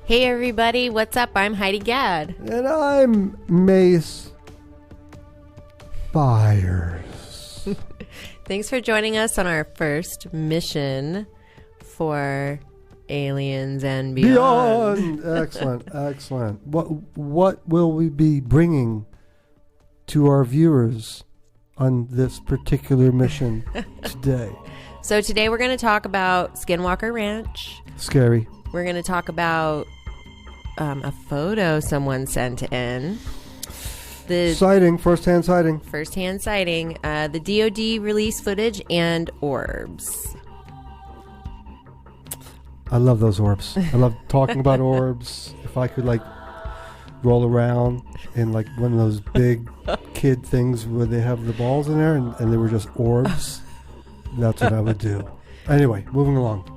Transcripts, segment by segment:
Hey everybody, what's up? I'm Heidi Gadd. And I'm Mace Beyers. Thanks for joining us on our first mission for aliens and beyond. Excellent. What will we be bringing to our viewers on this particular mission today? So today we're going to talk about Skinwalker Ranch. Scary. We're going to talk about a photo someone sent in. The sighting, first-hand sighting. First-hand sighting. The DOD release footage and orbs. I love those orbs. I love talking about orbs. If I could, roll around in, one of those big kid things where they have the balls in there and they were just orbs, that's what I would do. Anyway, moving along.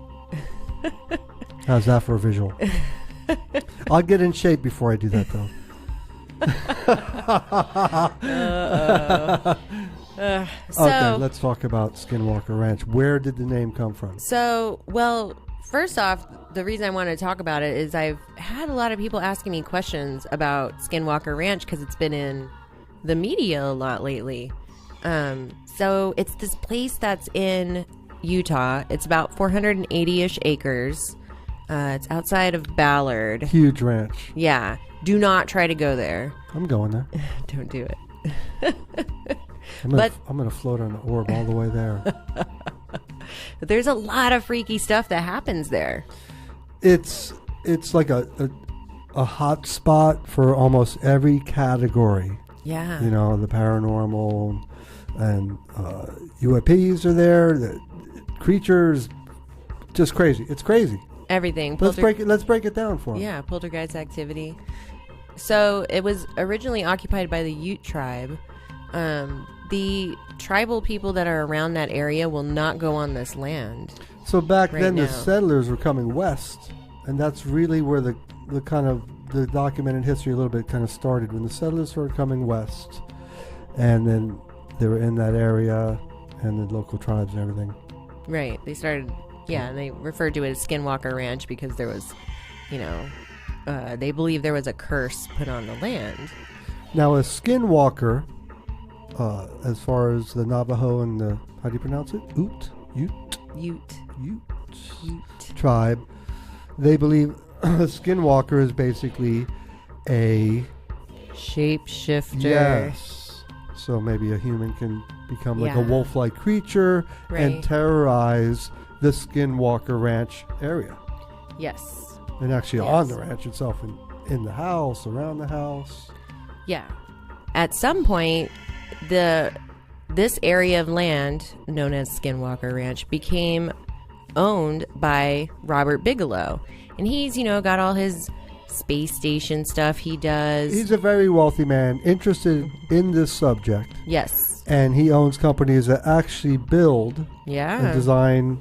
How's that for a visual? I'll get in shape before I do that, though. Okay, let's talk about Skinwalker Ranch. Where did the name come from? First off, the reason I want to talk about it is I've had a lot of people asking me questions about Skinwalker Ranch because it's been in the media a lot lately. So it's this place that's in Utah. It's about 480-ish acres. It's outside of Ballard. Huge ranch. Yeah. Do not try to go there. I'm going there. Don't do it. I'm going to float on an orb all the way there. But there's a lot of freaky stuff that happens there. It's like a hot spot for almost every category. Yeah. You know, the paranormal and UAPs are there. The creatures, just crazy. It's crazy. Everything. Let's break it down for them. Yeah, poltergeist activity. So it was originally occupied by the Ute tribe. The tribal people that are around that area will not go on this land. So back then, the settlers were coming west, and that's really where the documented history a little bit kind of started, when the settlers started coming west, and then they were in that area, and the local tribes and everything. Right. They started, and they referred to it as Skinwalker Ranch because there was, they believe there was a curse put on the land. Now, a Skinwalker, as far as the Navajo and the, how do you pronounce it? Ute tribe, they believe a Skinwalker is basically a shapeshifter. Yes. So maybe a human can become like a wolf-like creature and terrorize the Skinwalker Ranch area. Yes. And actually on the ranch itself, in the house, around the house. Yeah. At some point, this area of land, known as Skinwalker Ranch, became owned by Robert Bigelow. And he's, got all his space station stuff he does. He's a very wealthy man, interested in this subject. Yes. And he owns companies that actually build and design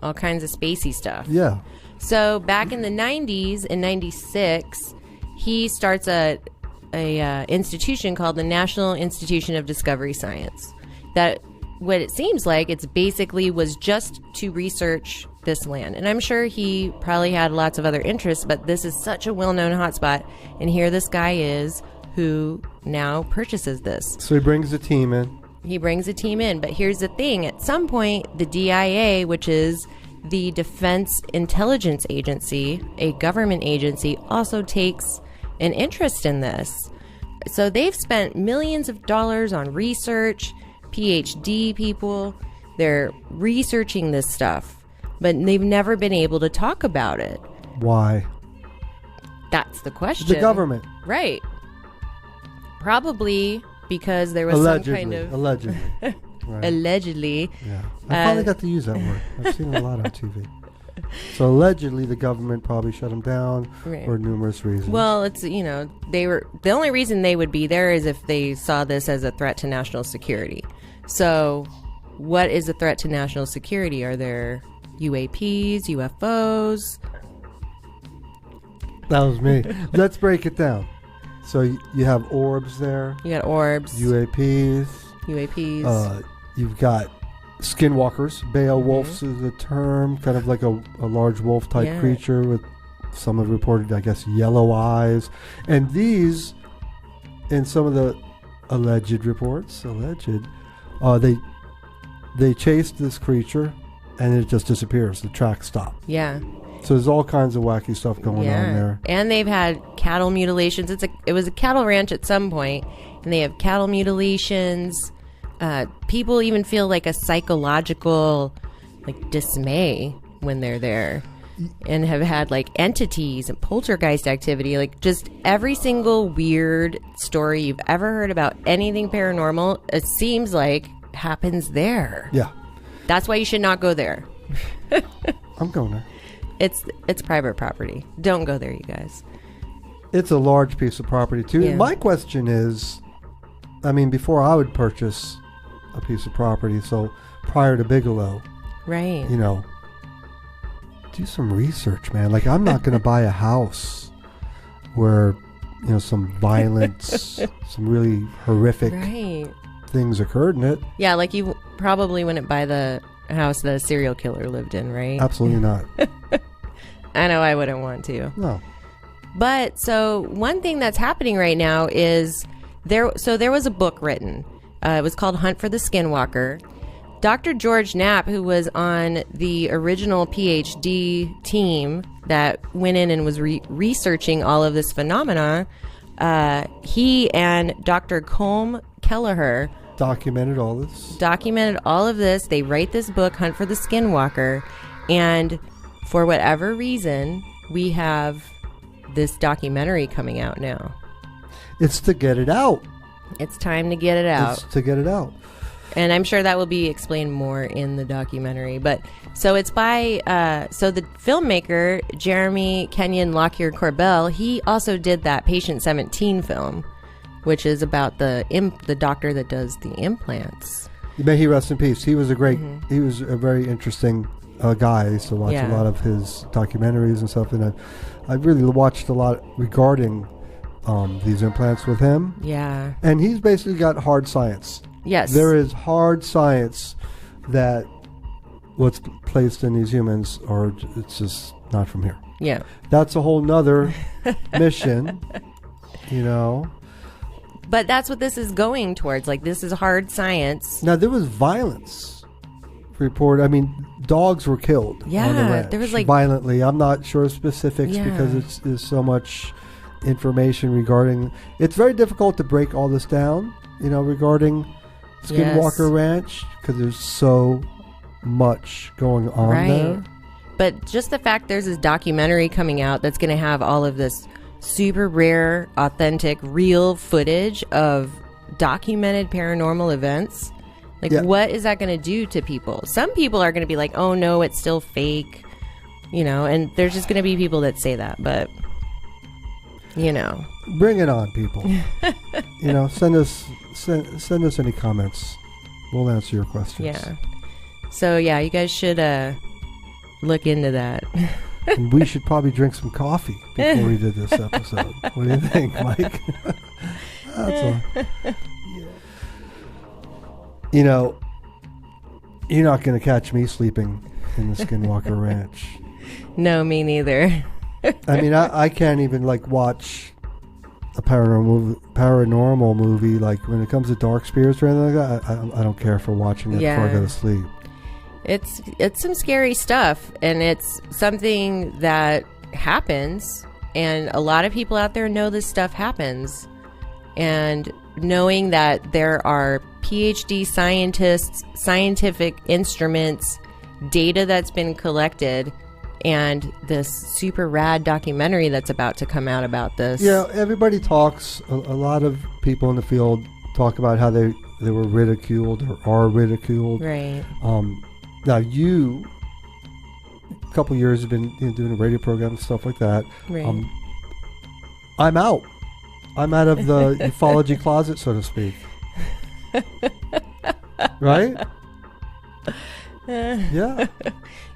all kinds of spacey stuff. Yeah. So back in the 90s, in 96, he starts a institution called the National Institution of Discovery Science. That, what it seems like, it's basically was just to research this land. And I'm sure he probably had lots of other interests, but this is such a well-known hotspot. And here this guy is who now purchases this. So he brings a team in. But here's the thing. At some point, the DIA, which is the Defense Intelligence Agency, a government agency, also takes an interest in this. So they've spent millions of dollars on research, PhD people. They're researching this stuff, but they've never been able to talk about it. Why? That's the question. The government. Right. Probably because there was some kind of... Allegedly. Right. Allegedly. Yeah. I finally got to use that word. I've seen it a lot on TV. So allegedly the government probably shut them down for numerous reasons. Well, it's, they were, the only reason they would be there is if they saw this as a threat to national security. So what is a threat to national security? Are there UAPs, UFOs? That was me. Let's break it down. So you have orbs there. You got orbs. UAPs. You've got skinwalkers. Beowulfs is a term, kind of like a large wolf type creature with Some have reported, I guess, yellow eyes. And these, in some of the alleged reports, they chased this creature and it just disappears. The track stopped. Yeah. So there's all kinds of wacky stuff going on there. And they've had cattle mutilations. It was a cattle ranch at some point, and they have cattle mutilations. People even feel like a psychological dismay when they're there, and have had entities and poltergeist activity. Just every single weird story you've ever heard about anything paranormal, it seems like happens there. Yeah. That's why you should not go there. I'm going there. It's private property. Don't go there, you guys. It's a large piece of property too. Yeah. My question is, before I would purchase a piece of property, so prior to Bigelow, right? Do some research, man. I'm not going to buy a house where some violence, some really horrific things occurred in it. Yeah, you probably wouldn't buy the house that a serial killer lived in, right? Absolutely not. I know I wouldn't want to. No. But so one thing that's happening right now is there was a book written. It was called Hunt for the Skinwalker. Dr. George Knapp, who was on the original PhD team that went in and was researching all of this phenomena, he and Dr. Colm Kelleher documented all of this. They write this book, Hunt for the Skinwalker, and for whatever reason, we have this documentary coming out now. It's to get it out. It's time to get it out. And I'm sure that will be explained more in the documentary. But so it's by the filmmaker Jeremy Kenyon Lockyer Corbell. He also did that Patient 17 film, which is about the doctor that does the implants. May he rest in peace. He was he was a very interesting guy. I used to watch a lot of his documentaries and stuff, and I really watched a lot regarding these implants with him. Yeah. And he's basically got hard science. Yes. There is hard science that what's placed in these humans it's just not from here. Yeah. That's a whole nother mission, But that's what this is going towards. This is hard science. Now, there was violence reported. Dogs were killed. Yeah, on the ranch, there was violently. I'm not sure specifics because there's so much information regarding. It's very difficult to break all this down, regarding Skinwalker Ranch, because there's so much going on there. But just the fact there's this documentary coming out that's going to have all of this super rare, authentic, real footage of documented paranormal events. What is that going to do to people? Some people are going to be like, oh no, it's still fake, and there's just going to be people that say that, but bring it on, people. Send us any comments. We'll answer your questions. Yeah. So you guys should look into that. And we should probably drink some coffee before we did this episode. What do you think, Mike? That's all. You're not going to catch me sleeping in the Skinwalker Ranch. No, me neither. I can't even watch a paranormal movie. When it comes to dark spirits or anything like that, I don't care for watching it before I go to sleep. It's some scary stuff, and it's something that happens, and a lot of people out there know this stuff happens. And knowing that there are PhD scientists, scientific instruments, data that's been collected, and this super rad documentary that's about to come out about this. Yeah, everybody talks, a lot of people in the field talk about how they were ridiculed or are ridiculed. Right. Now you, a couple years, have been doing a radio program and stuff like that. Right. I'm out. I'm out of the ufology closet, so to speak. Right? Yeah.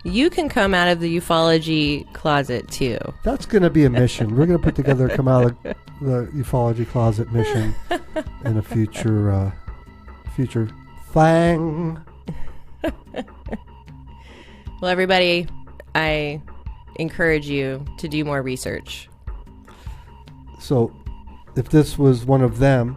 You can come out of the ufology closet too. That's going to be a mission. We're going to put together a come out of the ufology closet mission in a future thing. Well, everybody, I encourage you to do more research. So, if this was one of them,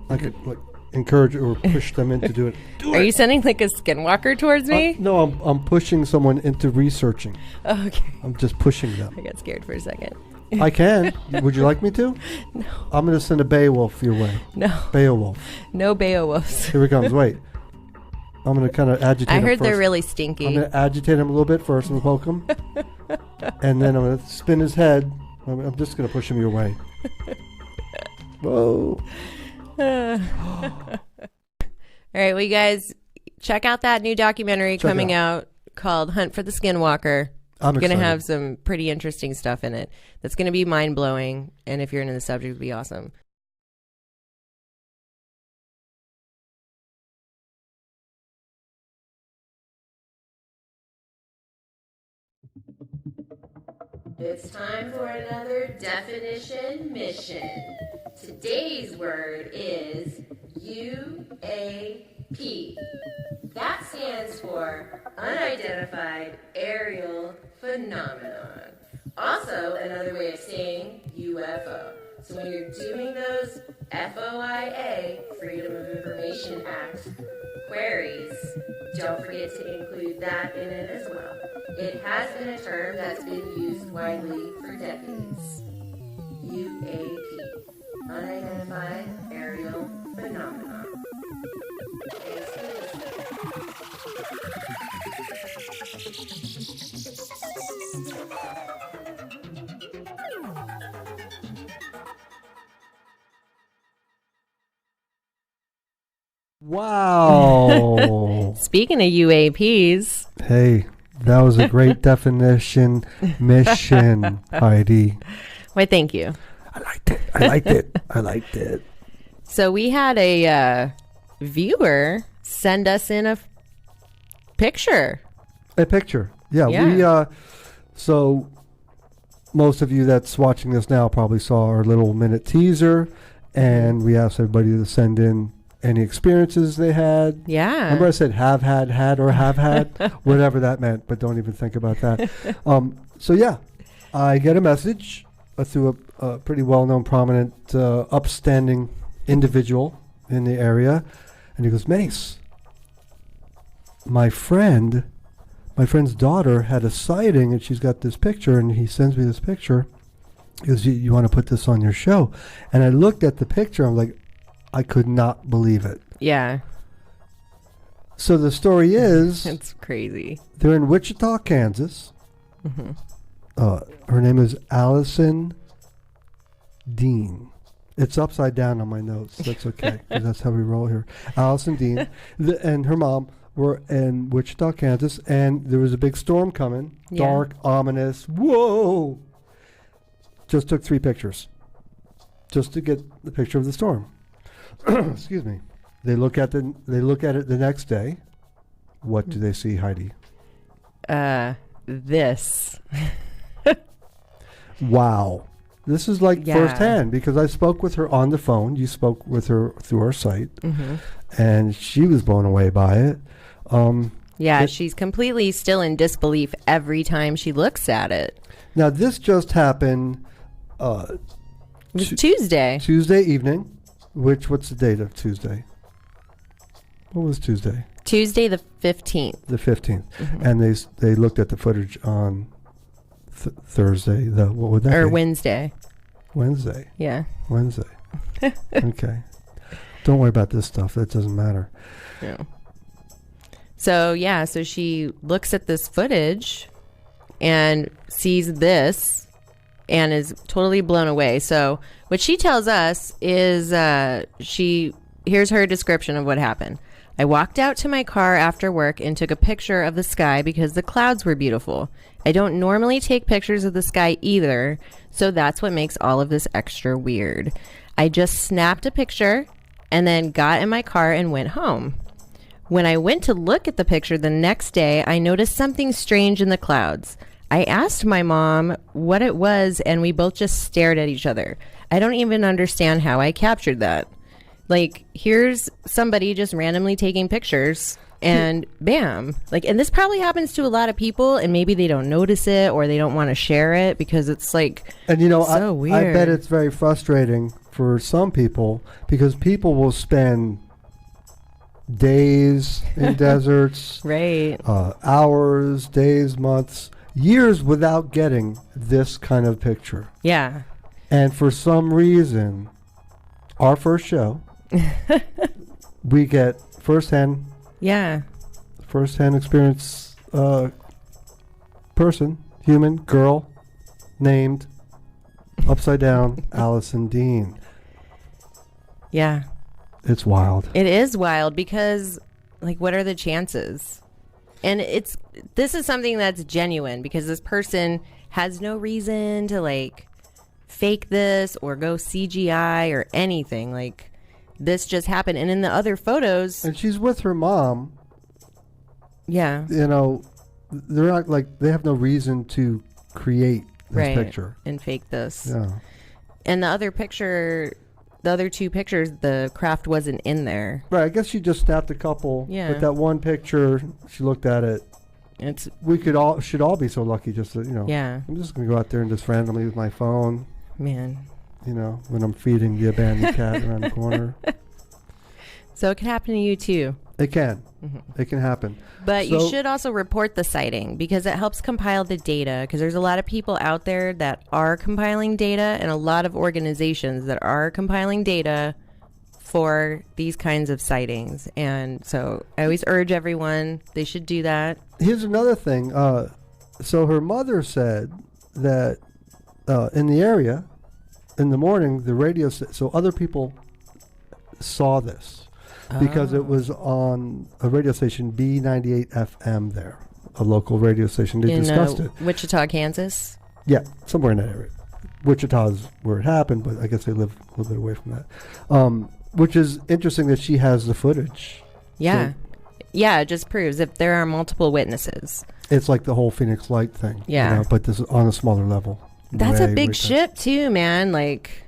I could like encourage or push them into do it. Are you sending like a Skinwalker towards me? No, I'm pushing someone into researching. Oh, okay. I'm just pushing them. I got scared for a second. I can. Would you like me to? No. I'm going to send a Beowulf your way. No. Beowulf. No Beowulfs. Here he comes. Wait. I'm going to kind of agitate him I heard first. they're really stinky. I'm going to agitate him a little bit first and poke him. And then I'm going to spin his head. I'm just going to push him your way. Whoa. All right, well, you guys, check out that new documentary coming out called Hunt for the Skinwalker. I'm going to excited. have some pretty interesting stuff in it. That's going to be mind-blowing, and if you're into the subject, it'll be awesome. It's time for another definition mission. Today's word is UAP. That stands for Unidentified Aerial Phenomenon. Also, another way of saying UFO. So when you're doing those FOIA, Freedom of Information Act, queries, don't forget to include that in it as well. It has been a term that's been used widely for decades. UAP, Unidentified Aerial Phenomenon. Thanks for Wow. Speaking of UAPs, Hey, that was a great definition mission, Heidi. why, thank you. I liked it. So we had a viewer send us in a picture. A picture. Yeah. Yeah. So most of you that's watching this now probably saw our little minute teaser, and we asked everybody to send in any experiences they had. Yeah. Remember I said have had, or have had, whatever that meant, but don't even think about that. So yeah, I get a message through a pretty well-known, prominent, upstanding individual in the area, and he goes, Mace, my friend's daughter had a sighting, and she's got this picture, and he sends me this picture. He goes, you want to put this on your show? And I looked at the picture, I'm like, I could not believe it. Yeah. So the story is, It's crazy. they're in Wichita, Kansas. Mm-hmm. Her name is Allison Deane. It's upside down on my notes. That's okay, 'cause that's how we roll here. Allison Deane and her mom were in Wichita, Kansas, and there was a big storm coming. Yeah. Dark, ominous. Whoa! Just took 3 pictures, just to get the picture of the storm. Excuse me. They look at it the next day. What do they see, Heidi? This. Wow. This is like Yeah. firsthand, because I spoke with her on the phone. You spoke with her through our site, and she was blown away by it. Yeah, she's completely still in disbelief every time she looks at it. Now, this just happened It was Tuesday. Tuesday evening, what's the date of Tuesday? What was Tuesday? Tuesday the 15th. The 15th. And they looked at the footage on Thursday. What would that Or be? Wednesday. Wednesday. Yeah. Wednesday. Okay. Don't worry about this stuff. That doesn't matter. Yeah. So she looks at this footage and sees this and is totally blown away. So what she tells us is here's her description of what happened. I walked out to my car after work and took a picture of the sky because the clouds were beautiful. I don't normally take pictures of the sky either, so that's what makes all of this extra weird. I just snapped a picture and then got in my car and went home. When I went to look at the picture the next day, I noticed something strange in the clouds. I asked my mom what it was, and we both just stared at each other. I don't even understand how I captured that. Like, here's somebody just randomly taking pictures and bam. Like, and this probably happens to a lot of people, and maybe they don't notice it or they don't want to share it because it's like, and you know, so I weird. bet it's very frustrating for some people because people will spend days in deserts, right, hours, days, months, years without getting this kind of picture. Yeah. And for some reason, our first show, we get firsthand experience, person, human, girl, named upside down Allison Deane. Yeah. It's wild. It is wild because, like, what are the chances? And this is something that's genuine because this person has no reason to, like, fake this or go CGI or anything. Like, this just happened. And in the other photos... And she's with her mom. Yeah. You know, they're not, like, they have no reason to create this picture. And fake this. Yeah. And the other picture... The other two pictures, the craft wasn't in there. Right, I guess she just snapped a couple. Yeah. But that one picture, she looked at it. We should all be so lucky just to, you know. Yeah. I'm just going to go out there and just randomly with my phone. Man. You know, when I'm feeding the abandoned cat around the corner. So it can happen to you too. It can. Mm-hmm. It can happen. But you should also report the sighting because it helps compile the data, because there's a lot of people out there that are compiling data and a lot of organizations that are compiling data for these kinds of sightings. And so I always urge everyone, they should do that. Here's another thing. So her mother said that in the area, in the morning, the radio, so other people saw this. Because it was on a radio station, B98 FM there, a local radio station. They discussed it. Wichita, Kansas? Yeah, somewhere in that area. Wichita is where it happened, but I guess they live a little bit away from that. Which is interesting that she has the footage. Yeah. So yeah, it just proves if there are multiple witnesses. It's like the whole Phoenix Light thing. Yeah. You know, but this is on a smaller level. That's a big ship too, man. Like,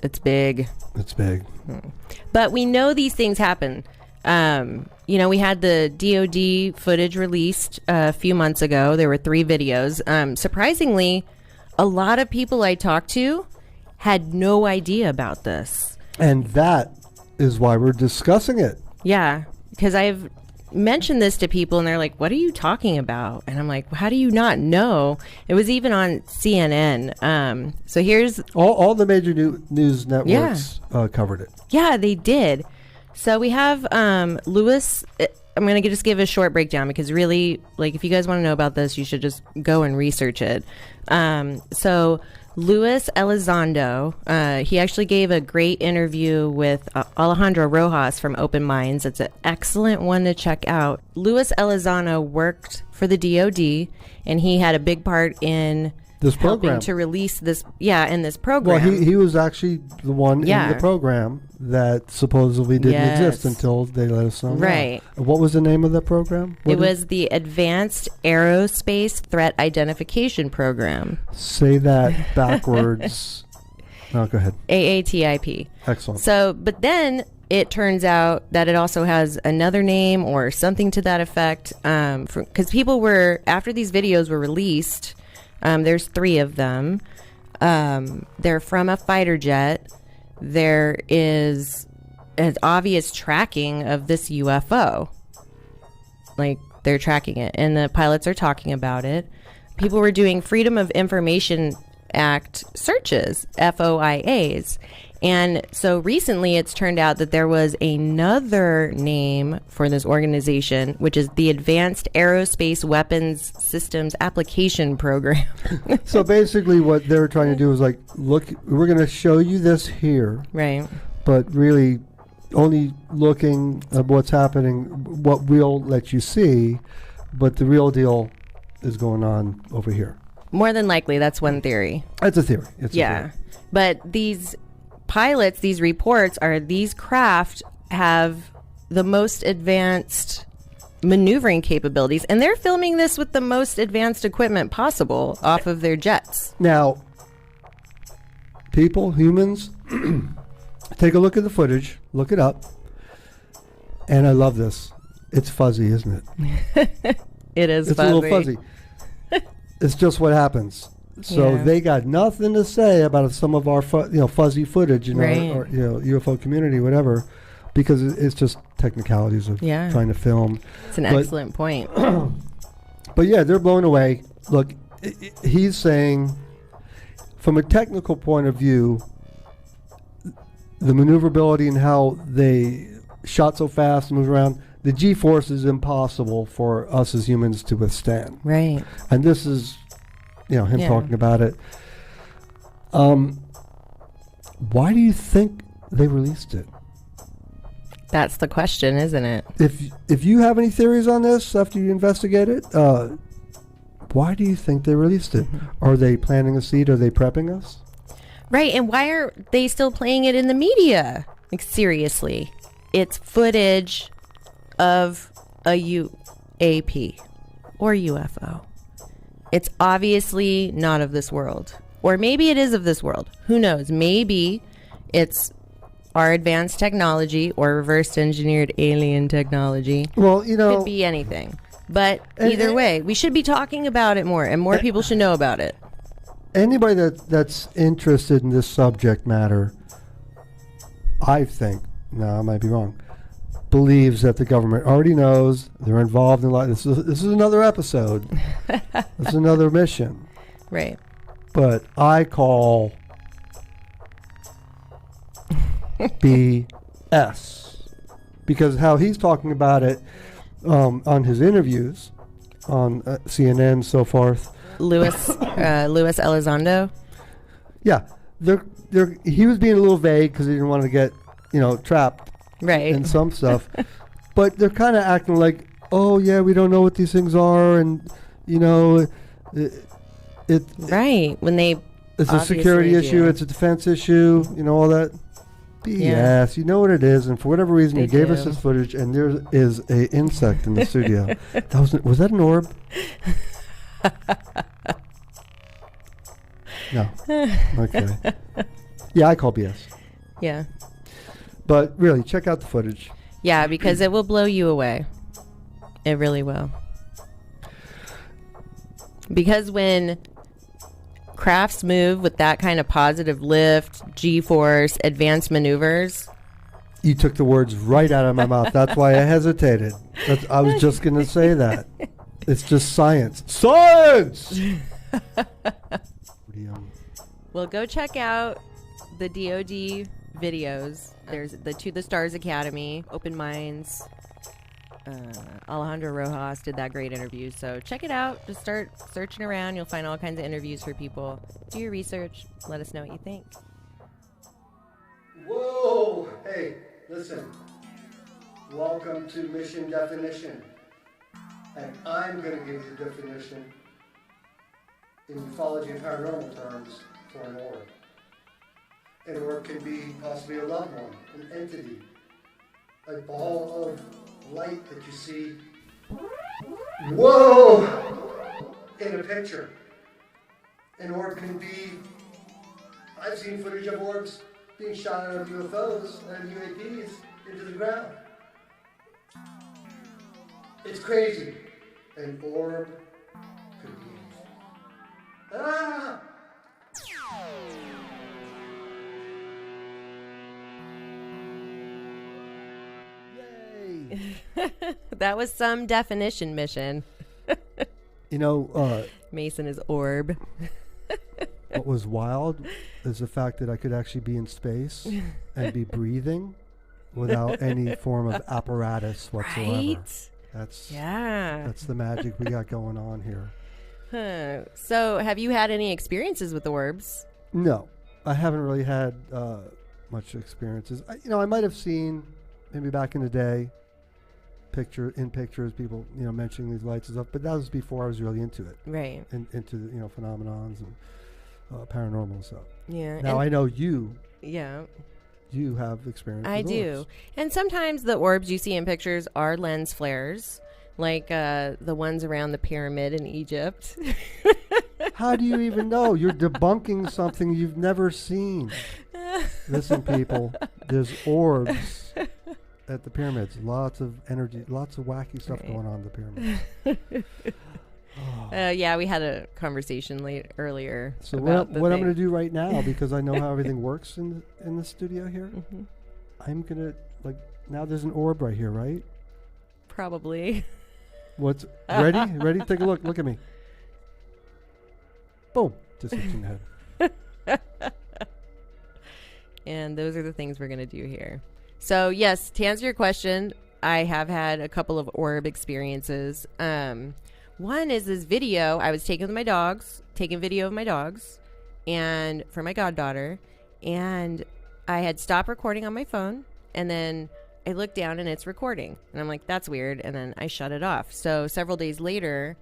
it's big. It's big. But we know these things happen. You know, we had the DOD footage released a few months ago. There were 3 videos. Surprisingly, a lot of people I talked to had no idea about this. And that is why we're discussing it. Yeah, because I've mentioned this to people and they're like, what are you talking about? And I'm like, how do you not know? It was even on CNN. So here's... All the major news networks covered it. Yeah, they did. So we have Lewis. I'm going to just give a short breakdown because really, like, if you guys want to know about this, you should just go and research it. So Luis Elizondo, he actually gave a great interview with Alejandro Rojas from Open Minds. It's an excellent one to check out. Luis Elizondo worked for the DOD, and he had a big part in this program helping to release this. Yeah, in this program. Well, he was actually the one in the program that supposedly didn't exist until they let us know. Right. What was the name of the program? It was the Advanced Aerospace Threat Identification Program. Say that backwards. No, go ahead. AATIP. Excellent. So, but then it turns out that it also has another name or something to that effect. Because people were, after these videos were released, there's 3 of them. They're from a fighter jet. There is an obvious tracking of this UFO. Like, they're tracking it, and the pilots are talking about it. People were doing Freedom of Information Act searches, FOIAs. And so recently it's turned out that there was another name for this organization, which is the Advanced Aerospace Weapons Systems Application Program. So basically what they were trying to do was like, look, we're going to show you this here. Right. But really only looking at what's happening, what we'll let you see, but the real deal is going on over here. More than likely, that's one theory. It's a theory. It's a theory. But these pilots, these reports are these craft have the most advanced maneuvering capabilities, and they're filming this with the most advanced equipment possible off of their jets. Now, people, humans, take a look at the footage, look it up, and I love this. It's fuzzy, isn't it? It is It's fuzzy. a little fuzzy. It's just what happens. So Yeah. they got nothing to say about some of our fuzzy footage in Right. our UFO community, whatever, because it's just technicalities of trying to film. It's an excellent point. But yeah, they're blown away. Look, he's saying, from a technical point of view, the maneuverability and how they shot so fast and moved around, the G-force is impossible for us as humans to withstand. Right. And this is, him talking about it. Why do you think they released it? That's the question, isn't it? If you have any theories on this after you investigate it, why do you think they released it? Are they planting a seed? Are they prepping us? Right, and why are they still playing it in the media? Like, seriously. It's footage of a UAP or UFO. It's obviously not of this world. Or maybe it is of this world. Who knows? Maybe it's our advanced technology or reverse engineered alien technology. Well, could be anything. But either way, we should be talking about it more, and more people should know about it. Anybody that's interested in this subject matter, I think, now I might be wrong, believes that the government already knows, they're involved in this is another episode. This is another mission. Right. But I call BS, because how he's talking about it on his interviews on CNN and so forth. Luis Elizondo. Yeah, he was being a little vague because he didn't want to get trapped in some stuff, but they're kind of acting like, oh yeah, we don't know what these things are, and right when they it's a security issue, it's a defense issue, all that. BS. You know what it is, and for whatever reason, you gave us this footage, and there is a insect in the studio. Was that an orb? No. Okay. Yeah, I call BS. Yeah. But really, check out the footage. Yeah, because it will blow you away. It really will. Because when crafts move with that kind of positive lift, G-force, advanced maneuvers. You took the words right out of my mouth. That's why I hesitated. I was just going to say that. It's just science. Science! Well, go check out the DOD videos. There's the To the Stars Academy, Open Minds. Alejandro Rojas did that great interview. So check it out. Just start searching around. You'll find all kinds of interviews for people. Do your research. Let us know what you think. Whoa! Hey, listen. Welcome to Mission Definition. And I'm going to give you the definition in ufology and paranormal terms for an orb. An orb can be possibly a loved one, an entity, a ball of light that you see, in a picture. An orb can be, I've seen footage of orbs being shot out of UFOs and UAPs into the ground. It's crazy. An orb could be. Ah! Yay! That was some definition mission. Mason is orb. What was wild is the fact that I could actually be in space and be breathing without any form of apparatus whatsoever. Right? That's the magic we got going on here. Huh. So, have you had any experiences with orbs? No, I haven't really had much experiences. I might have seen maybe back in the day pictures people mentioning these lights and stuff, but that was before I was really into it. Right. And into phenomenons and paranormal stuff. Yeah. Now I know you. Yeah. You have experience. I do. Orbs. And sometimes the orbs you see in pictures are lens flares, like the ones around the pyramid in Egypt. How do you even know? You're debunking something you've never seen. Listen, people, there's orbs at the pyramids. Lots of energy, lots of wacky stuff going on in the pyramids. Yeah, we had a conversation earlier. So about what I'm going to do right now, because I know how everything works in the studio here, I'm going to, now there's an orb right here, right? Probably. What's ready? Ready? Take a look. Look at me. Boom. Just hit you in the head. And those are the things we're going to do here. So, yes, to answer your question, I have had a couple of orb experiences. One is this video. I was taking video of my dogs and for my goddaughter. And I had stopped recording on my phone. And then I looked down and it's recording. And I'm like, that's weird. And then I shut it off. So several days later,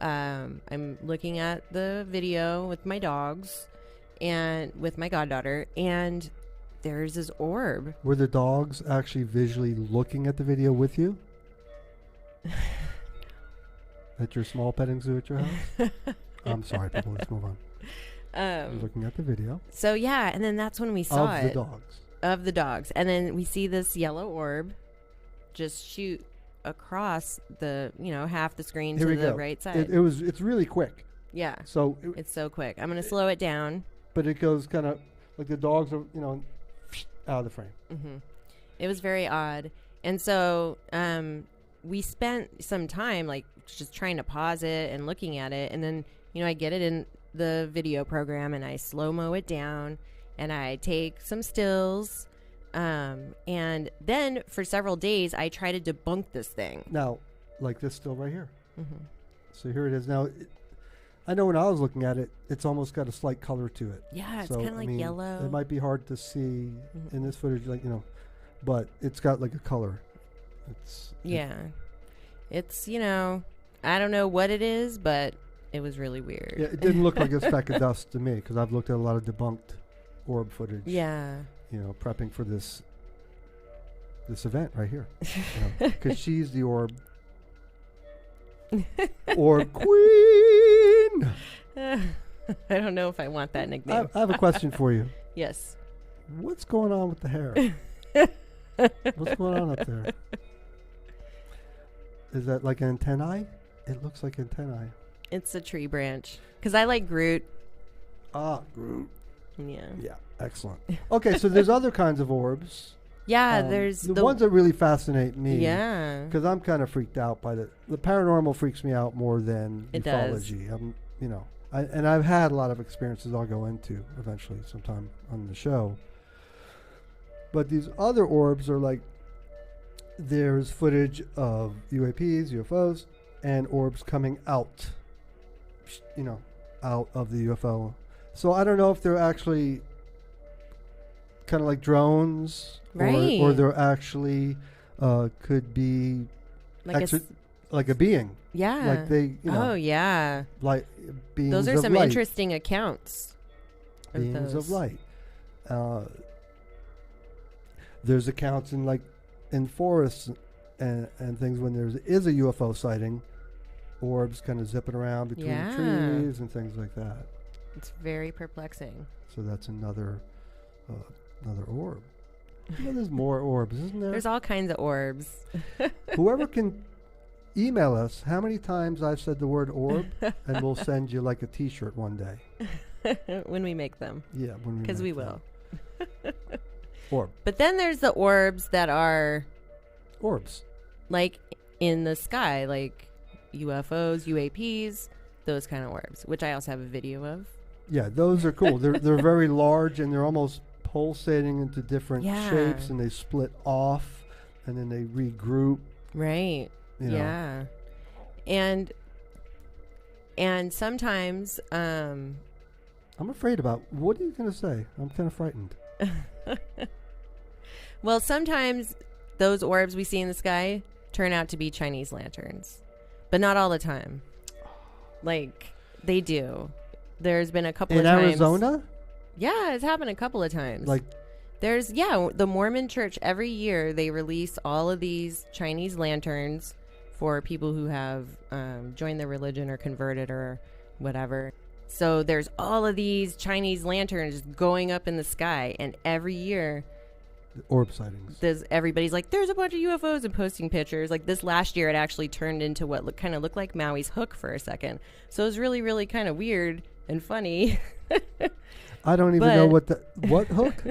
I'm looking at the video with my dogs and with my goddaughter. And there's this orb. Were the dogs actually visually looking at the video with you? At your small petting zoo at your house? I'm sorry, people. Let's move on. Looking at the video. So, yeah. And then that's when we saw it. Of the dogs. Of the dogs. And then we see this yellow orb just shoot across the, half the screen to the right side. It's really quick. Yeah. So it's so quick. I'm going to slow it down. But it goes kind of like the dogs are, out of the frame. Mm-hmm. It was very odd. And so we spent some time just trying to pause it and looking at it. And then, I get it in the video program and I slow-mo it down and I take some stills. And then for several days, I try to debunk this thing. Now, like this still right here. Mm-hmm. So here it is. Now, I know when I was looking at it, it's almost got a slight color to it. Yeah, it's kind of like yellow. It might be hard to see in this footage, but it's got like a color. It's I don't know what it is, but it was really weird. Yeah, it didn't look like a speck of dust to me because I've looked at a lot of debunked orb footage. Yeah. Prepping for this event right here. Because she's the orb. Orb queen. I don't know if I want that nickname. I have a question for you. Yes. What's going on with the hair? What's going on up there? Is that like an antennae? It looks like antennae. It's a tree branch. Because I like Groot. Ah, Groot. Yeah. Yeah, excellent. Okay, so there's other kinds of orbs. Yeah, there's the ones that really fascinate me. Yeah. Because I'm kind of freaked out by the paranormal freaks me out more than it ufology. Does. And I've had a lot of experiences I'll go into eventually sometime on the show. But these other orbs are like, there's footage of UAPs, UFOs, and orbs coming out, out of the UFO. So I don't know if they're actually kind of like drones, right? Or they're actually could be like a being. Yeah. Like they. Oh yeah. Like beings. Those are of some light. Interesting accounts. Beings of light. There's accounts in forests and things when there is a UFO sighting, orbs kind of zipping around between trees and things like that. It's very perplexing. So that's another orb. There's more orbs, isn't there? There's all kinds of orbs. Whoever can email us how many times I've said the word orb, and we'll send you like a T-shirt one day. When we make them. Yeah, because we will. Orb. But then there's the orbs that are orbs, like in the sky, like UFOs, UAPs, those kind of orbs, which I also have a video of. Yeah, those are cool. They're very large and they're almost pulsating into different shapes, and they split off and then they regroup. Right. Yeah. And sometimes I'm afraid about what are you going to say? I'm kind of frightened. Well, sometimes those orbs we see in the sky turn out to be Chinese lanterns, but not all the time. Like they do. There's been a couple of times in Arizona. Yeah, it's happened a couple of times. Like there's the Mormon Church every year they release all of these Chinese lanterns for people who have joined their religion or converted or whatever. So there's all of these Chinese lanterns going up in the sky, and every year The orb sightings. Everybody's like, there's a bunch of UFOs and posting pictures. Like this last year, it actually turned into what kind of looked like Maui's hook for a second. So it was really, really kind of weird and funny. I don't even know what hook?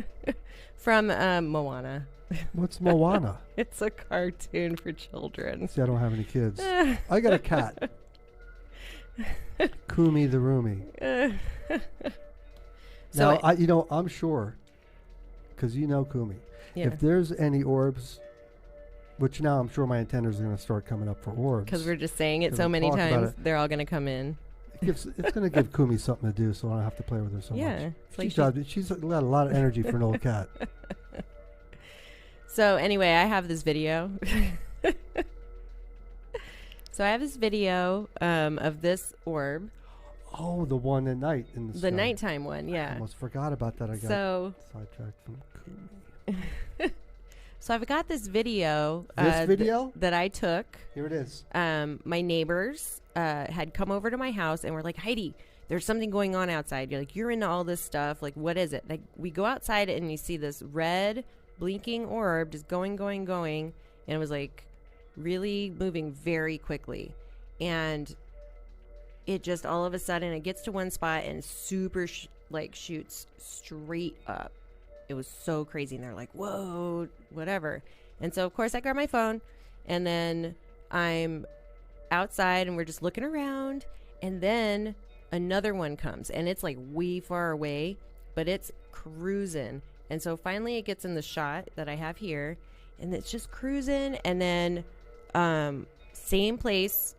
From Moana. What's Moana? It's a cartoon for children. See, I don't have any kids. I got a cat. Kumi the Roomy. So now, I'm sure, because you know Kumi. Yeah. If there's any orbs, which now I'm sure my antennas are going to start coming up for orbs. Because we're just saying it so many times, they're all going to come in. It's going to give Kumi something to do, so I don't have to play with her so much. She's got a lot of energy for an old cat. So anyway, I have this video. So I have this video of this orb. Oh, the one at night in the sky. The nighttime one, yeah. I almost forgot about that. I got sidetracked from Kumi. So I've got this video. This video? That I took. Here it is. My neighbors had come over to my house and were like, Heidi, there's something going on outside. You're into all this stuff. Like, what is it? Like, we go outside and you see this red blinking orb just going. And it was like really moving very quickly. And it just all of a sudden it gets to one spot and super shoots straight up. It was so crazy. And they're like, whoa, whatever. And so, of course, I grab my phone and then I'm outside and we're just looking around. And then another one comes and it's like way far away, but it's cruising. And so finally it gets in the shot that I have here and it's just cruising. And then same place,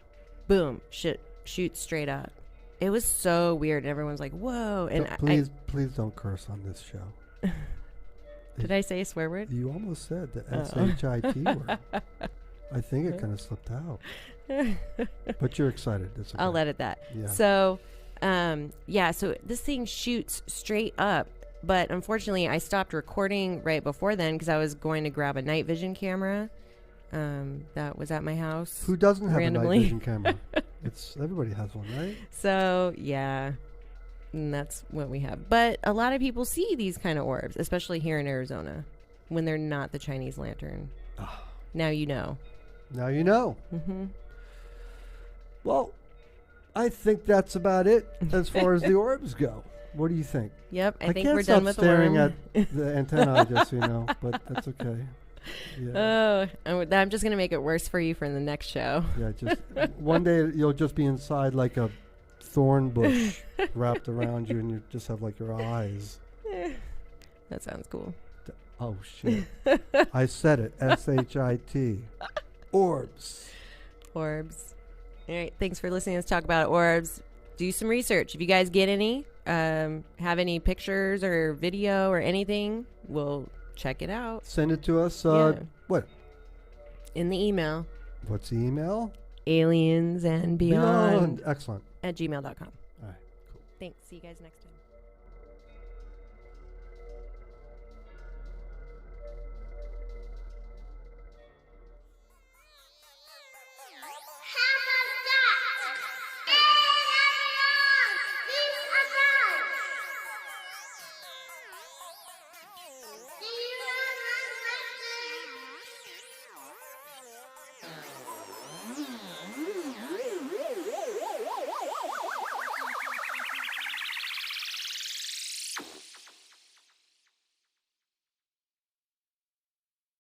boom, shoots straight up. It was so weird. And everyone's like, whoa. And please don't curse on this show. Did I say a swear word? You almost said the S-H-I-T word. I think it kind of slipped out. But you're excited. That's okay. I'll edit that. Yeah. So, so this thing shoots straight up. But unfortunately, I stopped recording right before then because I was going to grab a night vision camera that was at my house. Who doesn't have randomly. a night vision camera? Everybody has one, right? So, yeah. And that's what we have. But a lot of people see these kind of orbs, especially here in Arizona, when they're not the Chinese lantern. Oh. Now you know. Now you know. Mm-hmm. Well, I think that's about it as far as the orbs go. What do you think? Yep, I think we're done with the worm. I can't stop staring at the antenna, just so you know, but that's okay. Yeah. Oh, I'm just going to make it worse for you for the next show. Yeah, just one day you'll just be inside like a thorn bush wrapped around you and you just have like your eyes. That sounds cool. Oh, shit. I said it. S-H-I-T. Orbs. Orbs. All right, thanks for listening. Let's talk about orbs. Do some research. If you guys get any, have any pictures or video or anything, we'll check it out. Send it to us. What? In the email. What's the email? Aliens and Beyond. Excellent. @gmail.com. All right, cool. Thanks. See you guys next time.